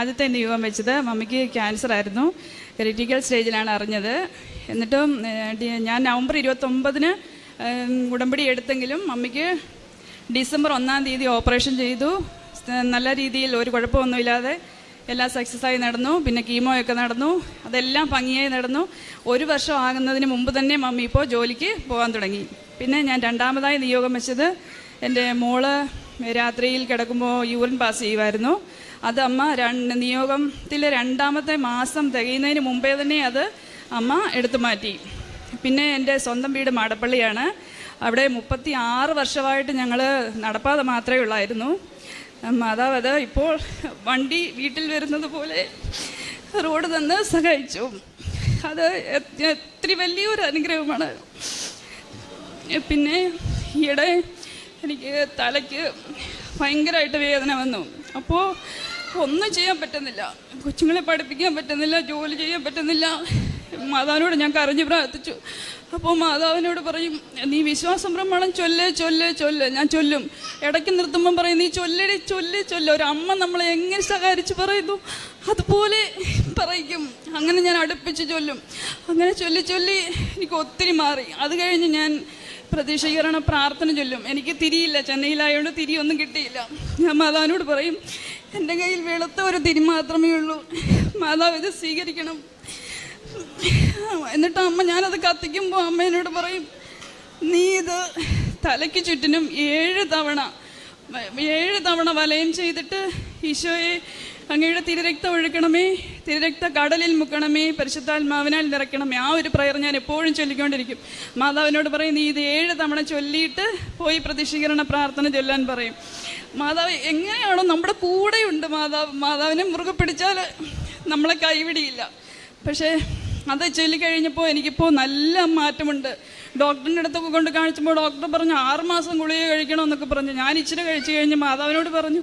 ആദ്യത്തെ നിയോഗം വെച്ചത് മമ്മിക്ക് ക്യാൻസർ ആയിരുന്നു. ക്രിറ്റിക്കൽ സ്റ്റേജിലാണ് അറിഞ്ഞത്. എന്നിട്ടും ഞാൻ നവംബർ 29-ന് ഉടമ്പടി എടുത്തെങ്കിലും മമ്മിക്ക് ഡിസംബർ 1-ാം തീയതി ഓപ്പറേഷൻ ചെയ്തു. നല്ല രീതിയിൽ ഒരു കുഴപ്പമൊന്നുമില്ലാതെ എല്ലാം സക്സസ്സായി നടന്നു. പിന്നെ കീമോയൊക്കെ നടന്നു, അതെല്ലാം ഭംഗിയായി നടന്നു. 1 വർഷം ആകുന്നതിന് മുമ്പ് തന്നെ മമ്മി ഇപ്പോൾ ജോലിക്ക് പോകാൻ തുടങ്ങി. പിന്നെ ഞാൻ രണ്ടാമതായി നിയോഗം വെച്ചത് എൻ്റെ മോള് രാത്രിയിൽ കിടക്കുമ്പോൾ യൂറിൻ പാസ് ചെയ്യുമായിരുന്നു. അത് അമ്മ നിയോഗത്തിലെ 2-ാമത്തെ മാസം തികയുന്നതിന് മുമ്പേ തന്നെ അത് അമ്മ എടുത്തു മാറ്റി. പിന്നെ എൻ്റെ സ്വന്തം വീട് മാടപ്പള്ളിയാണ്. അവിടെ 36 വർഷമായിട്ട് ഞങ്ങൾ നടപ്പാത മാത്രമേ ഉള്ളായിരുന്നു. മാതാവ് അത് ഇപ്പോൾ വണ്ടി വീട്ടിൽ വരുന്നത് പോലെ റോഡ് തന്ന് സഹായിച്ചു. അത് എത്ര വലിയൊരു അനുഗ്രഹമാണ്. പിന്നെ ഈയിടെ എനിക്ക് തലയ്ക്ക് ഭയങ്കരമായിട്ട് വേദന വന്നു. അപ്പോൾ ഒന്നും ചെയ്യാൻ പറ്റുന്നില്ല, കൊച്ചുങ്ങളെ പഠിപ്പിക്കാൻ പറ്റുന്നില്ല, ജോലി ചെയ്യാൻ പറ്റുന്നില്ല. മാതാവിനോട് ഞാൻ കരഞ്ഞ് പ്രാർത്ഥിച്ചു. അപ്പോൾ മാതാവിനോട് പറയും, നീ വിശ്വാസം പ്രമാണം ചൊല്ല്. ഞാൻ ചൊല്ലും. ഇടയ്ക്ക് നിർത്തുമ്പം പറയും, നീ ചൊല്ല്. ഒരു അമ്മ നമ്മളെ എങ്ങനെ സഹായിച്ച് പറയുന്നു അതുപോലെ പറയിക്കും. അങ്ങനെ ഞാൻ അടുപ്പിച്ച് ചൊല്ലും. അങ്ങനെ ചൊല്ലി എനിക്ക് ഒത്തിരി മാറി. അത് കഴിഞ്ഞ് ഞാൻ പ്രതീക്ഷീകരണ പ്രാർത്ഥന ചൊല്ലും. എനിക്ക് തിരിയില്ല, ചെന്നൈയിലായതുകൊണ്ട് തിരിയൊന്നും കിട്ടിയില്ല. ഞാൻ മാതാവിനോട് പറയും, എൻ്റെ കയ്യിൽ വെളുത്ത ഒരു തിരി മാത്രമേ ഉള്ളൂ, മാതാവ് ഇത് സ്വീകരിക്കണം. എന്നിട്ട് അമ്മ ഞാനത് കത്തിക്കുമ്പോൾ അമ്മ എന്നോട് പറയും, നീ ഇത് തലയ്ക്ക് ചുറ്റിനും 7 തവണ വലയം ചെയ്തിട്ട് ഈശോയെ അങ്ങയുടെ തിരുരക്തം ഒഴുക്കണമേ, തിരുരക്ത കടലിൽ മുക്കണമേ, പരിശുദ്ധാത്മാവിനാൽ നിറയ്ക്കണമേ. ആ ഒരു പ്രയർ ഞാൻ എപ്പോഴും ചൊല്ലിക്കൊണ്ടിരിക്കും. മാതാവിനോട് പറയും, നീ ഇത് 7 തവണ ചൊല്ലിയിട്ട് പോയി പ്രതീക്ഷീകരണ പ്രാർത്ഥന ചൊല്ലാൻ പറയും. മാതാവ് എങ്ങനെയാണോ നമ്മുടെ കൂടെയുണ്ട്. മാതാവിനെ മുറുകെ പിടിച്ചാൽ നമ്മളെ കൈവിടിയില്ല. പക്ഷേ അത് ചൊല്ലിക്കഴിഞ്ഞപ്പോൾ എനിക്കിപ്പോൾ നല്ല മാറ്റമുണ്ട്. ഡോക്ടറിൻ്റെ അടുത്തൊക്കെ കൊണ്ട് കാണിച്ചപ്പോൾ ഡോക്ടർ പറഞ്ഞു 6 മാസം ഗുളിക കഴിക്കണമെന്നൊക്കെ പറഞ്ഞു. ഞാൻ ഇച്ചിരി കഴിച്ചു കഴിഞ്ഞ് മാതാവിനോട് പറഞ്ഞു,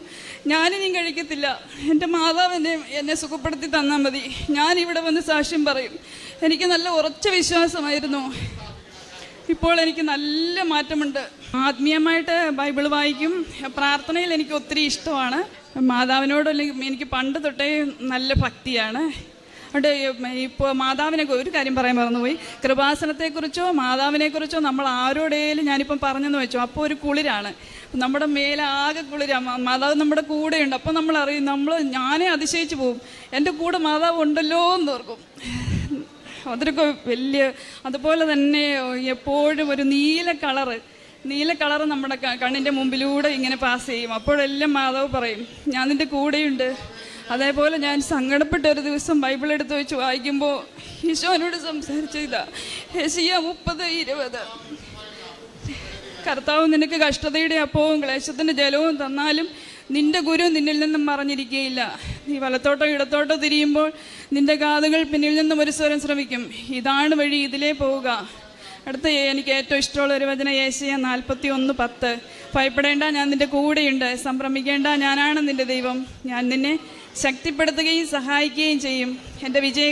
ഞാനിനിയും കഴിക്കത്തില്ല, എൻ്റെ മാതാവ് എന്നെ സുഖപ്പെടുത്തി തന്നാൽ മതി, ഞാനിവിടെ വന്ന് സാക്ഷ്യം പറയും. എനിക്ക് നല്ല ഉറച്ച വിശ്വാസമായിരുന്നു. ഇപ്പോൾ എനിക്ക് നല്ല മാറ്റമുണ്ട്. ആത്മീയമായിട്ട് ബൈബിൾ വായിക്കും. പ്രാർത്ഥനയിൽ എനിക്ക് ഒത്തിരി ഇഷ്ടമാണ്. മാതാവിനോട് എനിക്ക് പണ്ട് തൊട്ടേ നല്ല ഭക്തിയാണ്. അതുകൊണ്ട് ഇപ്പോൾ മാതാവിനെ ഒരു കാര്യം പറയാൻ മറന്നുപോയി. കൃപാസനത്തെക്കുറിച്ചോ മാതാവിനെക്കുറിച്ചോ നമ്മൾ ആരോടേലും ഞാനിപ്പം പറഞ്ഞെന്ന് വെച്ചോ, അപ്പോൾ ഒരു കുളിരാണ് നമ്മുടെ മേലാകെ കുളിരാണ്. മാതാവ് നമ്മുടെ കൂടെയുണ്ട്. അപ്പോൾ നമ്മളറിയും, ഞാനേ അതിശയിച്ച് പോവും, എൻ്റെ കൂടെ മാതാവ് ഉണ്ടല്ലോ എന്ന് ഓർക്കും. അതൊക്കെ വലിയ. അതുപോലെ തന്നെ എപ്പോഴും ഒരു നീല കളറ് നമ്മുടെ കണ്ണിൻ്റെ മുമ്പിലൂടെ ഇങ്ങനെ പാസ് ചെയ്യും. അപ്പോഴെല്ലാം മാതാവ് പറയും, ഞാൻ നിൻ്റെ കൂടെയുണ്ട്. അതേപോലെ ഞാൻ സങ്കടപ്പെട്ട ഒരു ദിവസം ബൈബിൾ എടുത്ത് വെച്ച് വായിക്കുമ്പോൾ ഈശോനോട് സംസാരിച്ചതാ, യെശയ്യാ 30:20. കർത്താവ് നിനക്ക് കഷ്ടതയുടെ അപ്പവും ക്ലേശത്തിൻ്റെ ജലവും തന്നാലും നിന്റെ ഗുരു നിന്നിൽ നിന്നും മറഞ്ഞിരിക്കുകയില്ല. നീ വലത്തോട്ടോ ഇടത്തോട്ടോ തിരിയുമ്പോൾ നിന്റെ കാതുകൾ പിന്നിൽ നിന്നും ഒരു സ്വരം ശ്രമിക്കും, ഇതാണ് വഴി, ഇതിലേ പോവുക. അടുത്ത എനിക്ക് ഏറ്റവും ഇഷ്ടമുള്ള ഒരു വചനം യെശയ്യാ 41:10. ഭയപ്പെടേണ്ട, ഞാൻ നിന്റെ കൂടെയുണ്ട്. സംഭ്രമിക്കേണ്ട, ഞാനാണ് നിന്റെ ദൈവം. ഞാൻ നിന്നെ ശക്തിപ്പെടുത്തുകയും സഹായിക്കുകയും ചെയ്യും. എൻ്റെ വിജയ